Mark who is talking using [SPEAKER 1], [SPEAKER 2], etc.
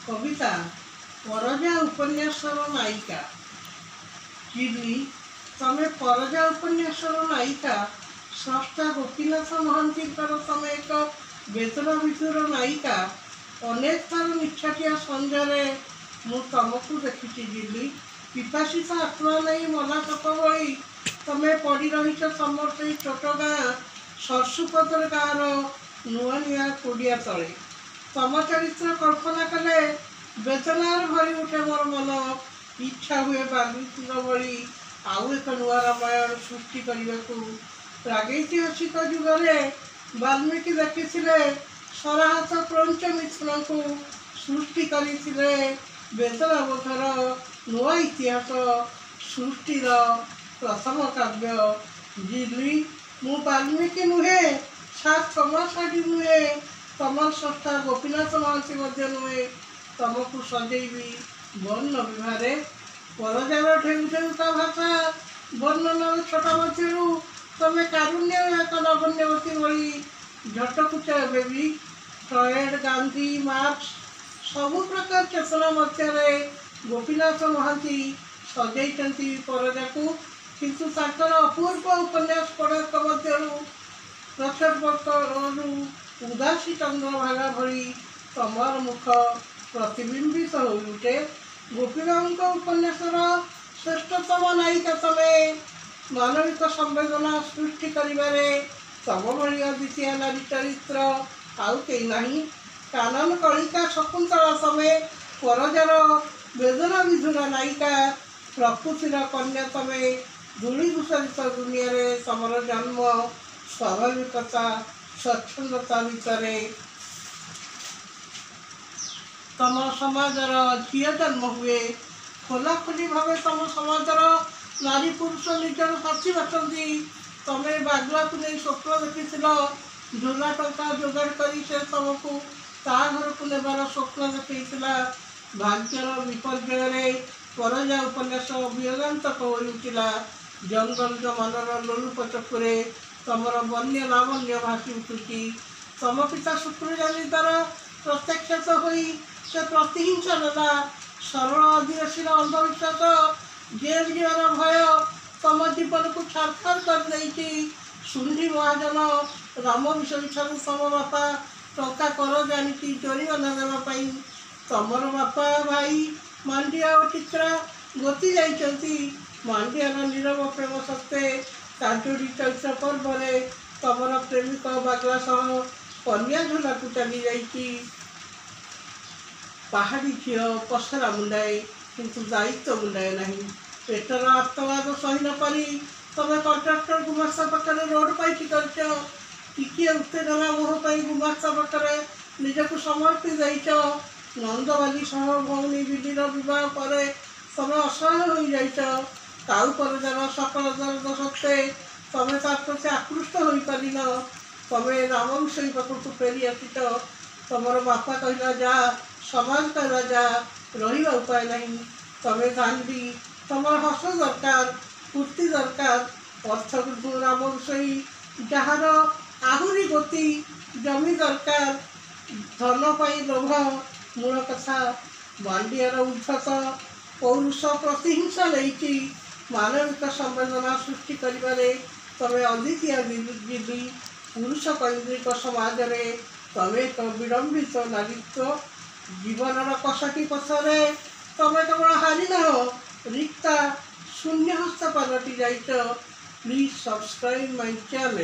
[SPEAKER 1] कविता परजा उपन्यासर नायिका जिली तमे परजा उपन्यासर नायिका स्रष्टा गोपीनाथ महांती तमे एक बेदना विधुर नायिका अनेक थर निछाटिया संजय मु तुमको देखी जिली पिपासित आत्मा नहीं मना चक भली तमे पड़ी रही तुमर से छोट गाँ सरसुपदर गाँव नुआ नुआ कुड़िया तले तम चरित्र कल्पना कले बेदनार भरी उठे मोर मन इच्छा हुए बाल्मीकि भली आउ एक नुआ रामायण सृष्टि करने को प्रागैतिहासिक जुगरे बाल्मीकि देखी सराहत प्रपंच मिश्र को सृष्टि करते बेदनाबोधर नुआ इतिहास सृष्टिर प्रथम काव्य जिली मु बाल्मीकि नुहे सात समासाढ़ी नुहे तमर स्रष्टा गोपीनाथ महांती नुहे तुमको सजैबी वर्ण विभारे परजार ढेउ ढेउता भाषा वर्णन छोट मध्य तमे कारुण्य एक नगण्यवती भली झटकुचा बेबी फ्रॉयड गांधी मार्क्स सबु प्रकार चेतना मध्य गोपीनाथ महांती सजैती परजा को किंतु ताकर अपूर्व उपन्यास पढ़क मध्य प्रचर उदासी चंद्रभागा भली तमर मुख प्रतिबिंबित हो उठे गोपीनाथ उपन्यासर श्रेष्ठतम नायिका तमे मानविक संवेदना सृष्टि करिबारे तम भली अद्वितीय नारी चरित्र आउ कई नहीं कानन कलिका शकुंतला तमे परजार वेदना विधुरा नायिका प्रकृतिर कन्या तमे धूली दूषित दुनिया रे तमर जन्म स्वाभाविकता स्वच्छंदता भितर तम समाजर झील जन्म हुए खोलाखोली भाव तम समाजर नारी पुरुष निजर साथी बाटती तमें बागला को नहीं स्वप्न देखी झोला टंका जोगाड़ कर तुमको ता घर को नेबार स्वप्न देखा भाग्यर विपर्य परजा उपन्यास वियोगांतक हो उठिला जंगल जमानर लोलुप चकुरे तमर वन्य लावण्य भासी उठुची तम पिता शुक्रजानितार प्रत्यक्षत होई से प्रतिहिंसा नेला सरल आदिवासी अंधविश्वास जेल जीवार भय तम जीवन को छारखार कर देती सुंधी महाजन राम विषय तम बापा टंका कर जानी जोरीमाना देवाई तमर बापा भाई मांडिया और चित्रा गति जाइंट मांडियार नीरव प्रेम सत्वे काजोड़ी चैत्र पर्व तमर प्रेमिक बागला सह कन्या झोला को चली जाइए पहाड़ी झील पसरा मुंडाए किंतु दायित्व मुंडाए नहीं पेटर आत्मवाद सही न पारी तमें कंट्राक्टर गुमास्ता पाखे रोड पाई टिके उत्तेजना मोह गुमास्ता पाखे निजक समर्पी देच नंदबाली सह भौणी विधि बह पर तमें असहाय हो जाइच ताऊ परजार सकल दर्द सत्वे तमें तार प्रति आकृष्ट हो पारिन तमें राम विषय पाखक फेरी आसिच तमर बापा कहला जा समाज कहला जा रहा उपाय नहीं तमें गांधी तमर हस दरकार फूर्ति दरकार अर्थ राम विषय जार आहरी गति जमी दरकार धन पाई लोभ मूल कथा मांडियार उद्धत पौरुष प्रतिहिंसा लेकी मानविक संवेदना सृष्टि करिबारे तमे अद्वितीय जीवी पुरुष कैंद्रिक समाज रे तमे एक विडंबित नारीत्व जीवन कसटी पथरे तमे केवल हारि न रिक्ता शून्य हस्त पलटि जाइच प्लीज सब्सक्राइब माय चैनल।